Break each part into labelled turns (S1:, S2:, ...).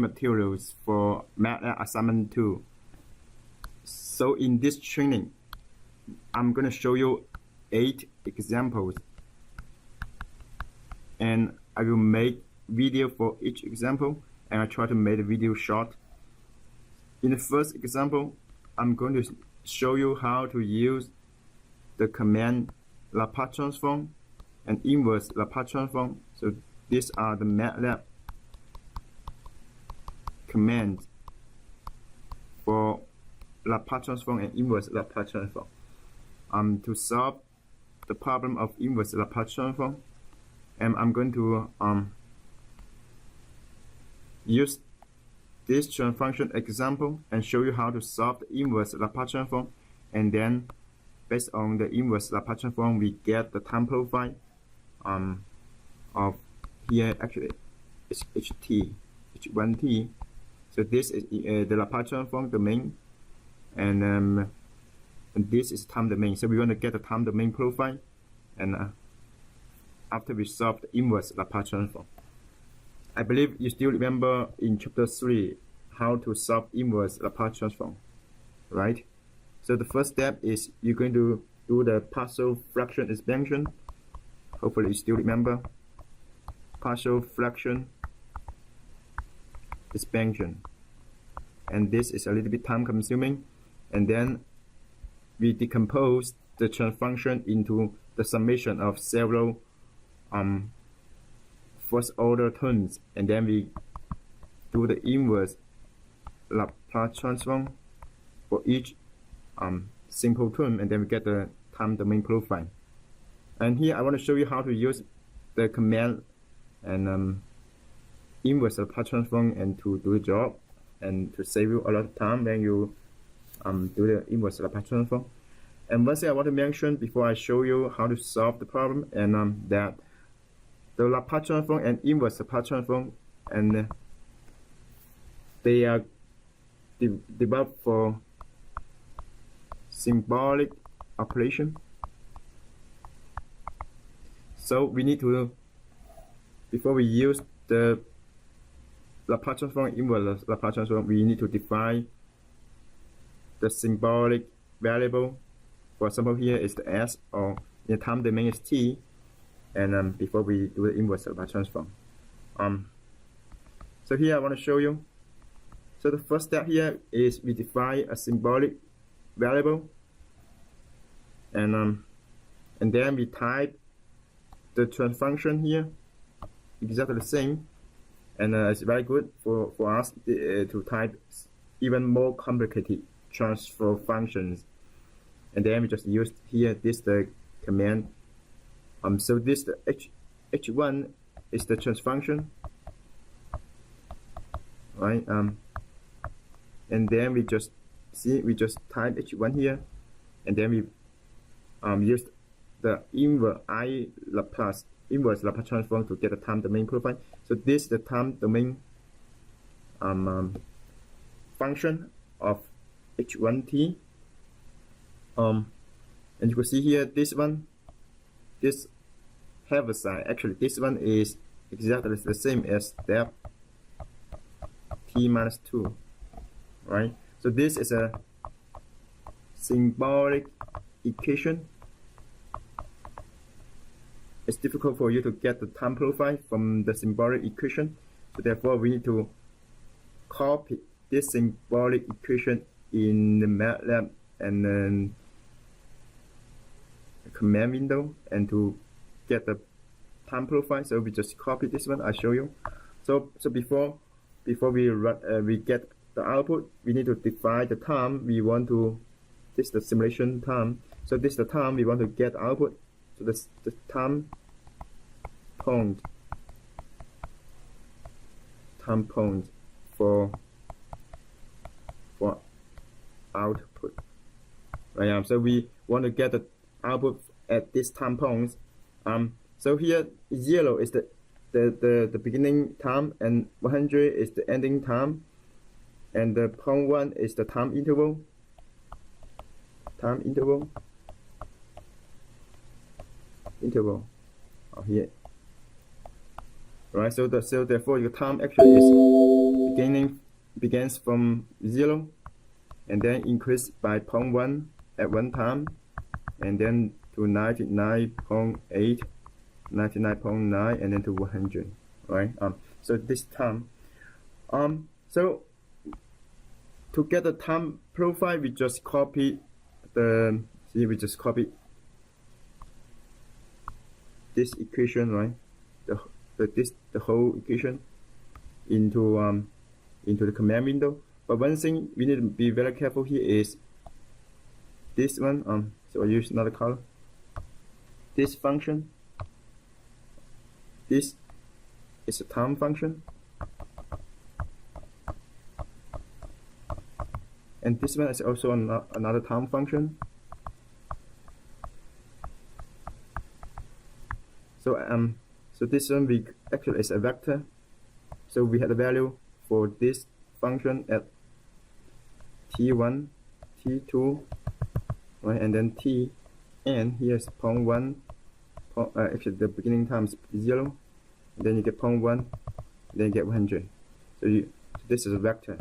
S1: learning materials for MATLAB Assignment 2. So in this training, I'm going to show you 8 examples, and I will make video for each example, and I try to make the video short. In the first example, I'm going to show you how to use the command Laplace transform and inverse Laplace transform. So these are the MATLAB commands for Laplace transform and inverse Laplace transform. To solve the problem of inverse Laplace transform, and I'm going to use this transfer function example and show you how to solve the inverse Laplace transform, and then based on the inverse Laplace transform we get the time profile of here. Actually it's h1t. So this is the Laplace transform domain, and this is time domain. So we want to get the time domain profile, and after we solve the inverse Laplace transform. I believe you still remember in chapter 3 how to solve inverse Laplace transform, right? So the first step is you're going to do the partial fraction expansion. Hopefully you still remember partial fraction expansion, and this is a little bit time consuming, and then we decompose the transfer function into the summation of several first order terms, and then we do the inverse Laplace transform for each simple term, and then we get the time domain profile. And here I want to show you how to use the command and inverse Laplace transform and to do the job, and to save you a lot of time when you do the inverse Laplace transform. And one thing I want to mention before I show you how to solve the problem, and that the Laplace transform and inverse Laplace transform, and they are developed for symbolic operation. So we need to, before we use the Laplace transform and inverse Laplace transform, we need to define the symbolic variable. For example, here is the s, or in the time domain is t, and before we do the inverse Laplace transform. So here I want to show you. So the first step here is we define a symbolic variable, and then we type the transfer function here exactly the same, and it's very good for us to type even more complicated transfer functions. And then we just use here this the command. So this the h1 is the transfer function, right? And then we just type h1 here, and then we use the inverse Laplace transform to get the time domain profile. So this is the time domain function of h1t. And you can see here this one, this Heaviside, actually this one is exactly the same as step t minus 2, right? So this is a symbolic equation. It's difficult for you to get the time profile from the symbolic equation, so therefore we need to copy this symbolic equation in the MATLAB and then command window, and to get the time profile. So we just copy this one. I show you. So before we run, we get the output, we need to define the time we want to. This is the simulation time. So this is the time we want to get output. So this the time point for output. Right. So we want to get the output at this time point. So here 0 is the beginning time, and 100 is the ending time, and the 0.1 is the time interval. Here, right? So therefore your time actually is begins from 0 and then increase by 0.1 at one time, and then to 99.8, 99.9, and then to 100, right? So this time, so to get the time profile, we just copy we just copy this equation, right? The whole equation into the command window. But one thing we need to be very careful here is this one. So I use another color. This function. This is a time function, and this one is also another time function. So this one we actually is a vector. So we had a value for this function at t1, t2, right, and then t, and here's 0.1. Actually, the beginning time is 0, and then you get 0.1, then you get 100. So this is a vector.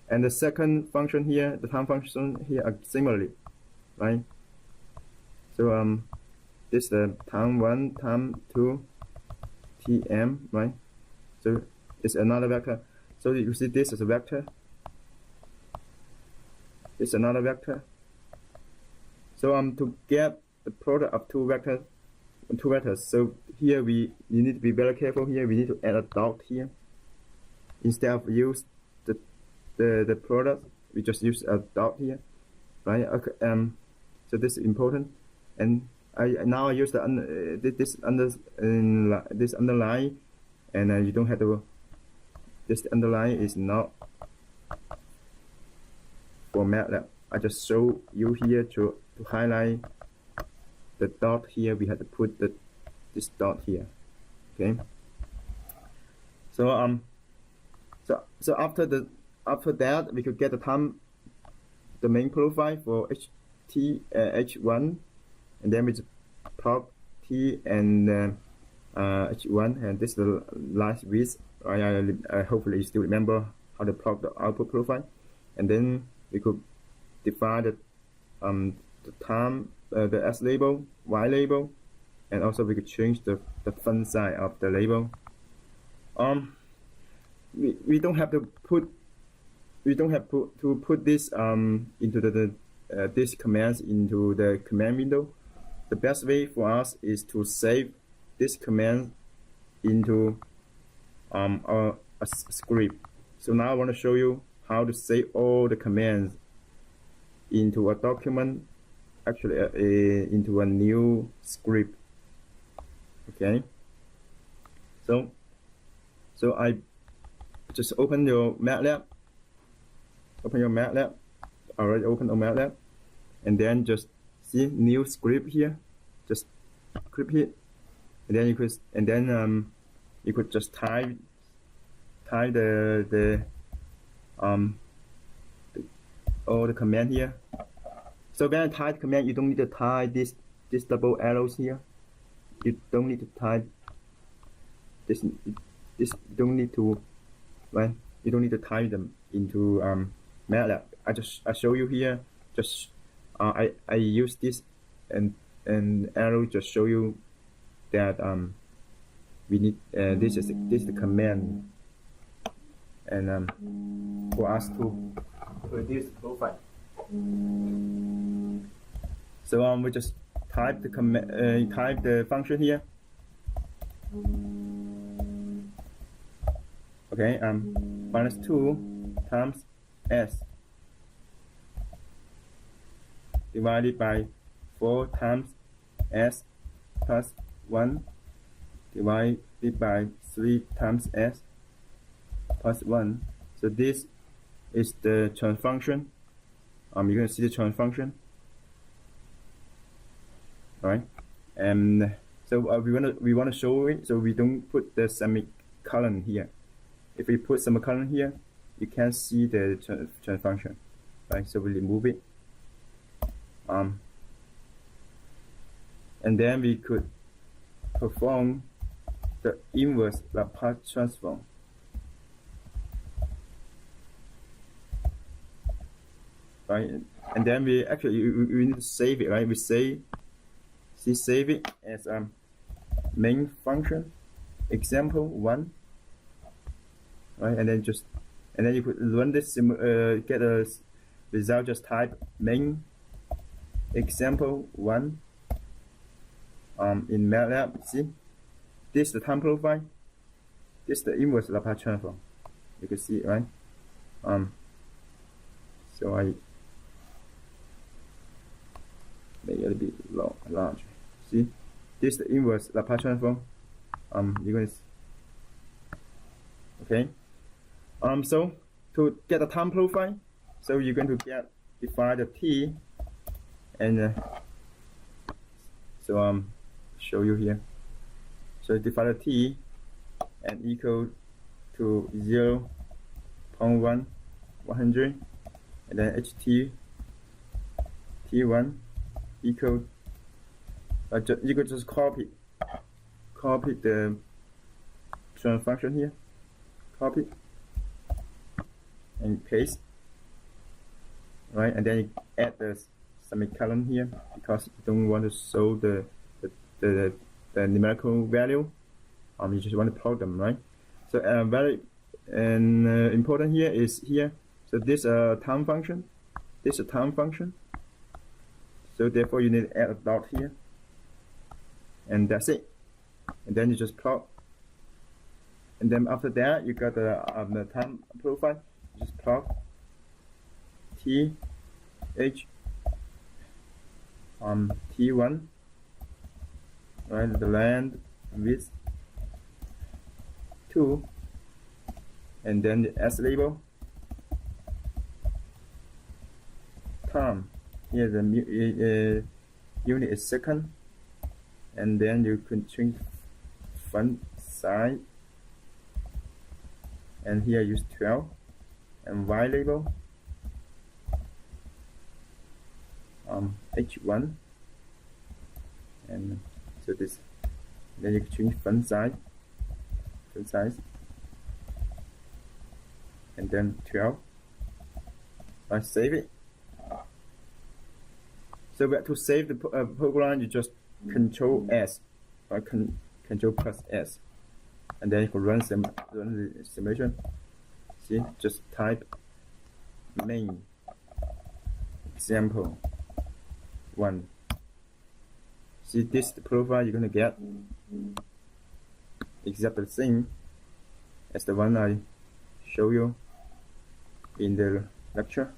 S1: And the second function here, the time function here, are similarly, right? So this is the time 1, time 2, tm, right? So it's another vector. So you see this is a vector. It's another vector. So to get the product of two vectors. So here you need to be very careful. Here we need to add a dot here. Instead of use the product, we just use a dot here, right? Okay. So this is important, and now I use this underline, and you don't have to. This underline is not for MATLAB. I just show you here to highlight the dot here. We have to put this dot here. Okay. So so after that we could get the time domain profile for h1, and then we just plot t and h1, and this is the last width. I hopefully you still remember how to plot the output profile, and then we could define the time, the S label, Y label, and also we could change the font size of the label. We don't have to put this into these commands into the command window. The best way for us is to save this command into a script. So now I want to show you how to save all the commands into a document, actually into a new script. Okay. So I just open your MATLAB. Open your MATLAB. Already open your MATLAB, and then just see new script here. Just click it, and then you could just type all the command here. So when I type command, you don't need to type this double arrows here. You don't need to type this. This don't need to, right? You don't need to type them into MATLAB. I show you here. Just I use this and arrow just show you that we need this is the command, and for us to produce profile. So we just type the command, type the function here. Okay, -2 times s divided by 4 times s plus 1 divided by 3 times s plus 1. So this is the transfer function. You can see the transfer function. Alright, and so we want to show it, so we don't put the semicolon here. If we put semicolon here, you can't see the transfer function, right? So we remove it. And then we could perform the inverse Laplace transform. right? And then we actually we need to save it, right? We save it as main function example 1, right? And then you could run this get a result. Just type main example 1 in MATLAB. See, this is the time profile. This is the inverse Laplace transform. You can see it, right? So I make it a bit large. See, this is the inverse Laplace transform. You're going to okay. So to get the time profile, so you're going to define the t, and so show you here. So define the t and equal to 0.1 100, and then t1 equal you could just copy the transfer function here, copy and paste, right? And then you add the semicolon here because you don't want to show the numerical value. You just want to plot them, right? So very important here is here. So this time function, this is a time function. So therefore you need to add a dot here, and that's it. And then you just plot. And then after that you got the time profile. You just plot t h t1, right? The length width 2, and then the s label time. Here the unit is second, and then you can change font size, and here use 12, and y label h1, and so this. Then you can change font size, and then 12. I save it. So to save the program, you just Control S, or Control plus S, and then you can run the simulation. See, just type main example 1. See, this is the profile you're gonna get, exactly the same as the one I show you in the lecture,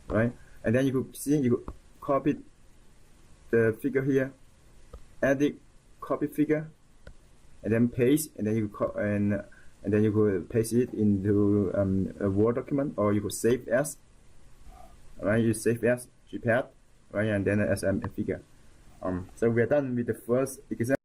S1: right? And then you could see, you could copy the figure here, edit, copy figure, and then paste, and then you and then you could paste it into a Word document, or you could save as, right? You save as JPEG, right? And then as a figure. So we are done with the first example.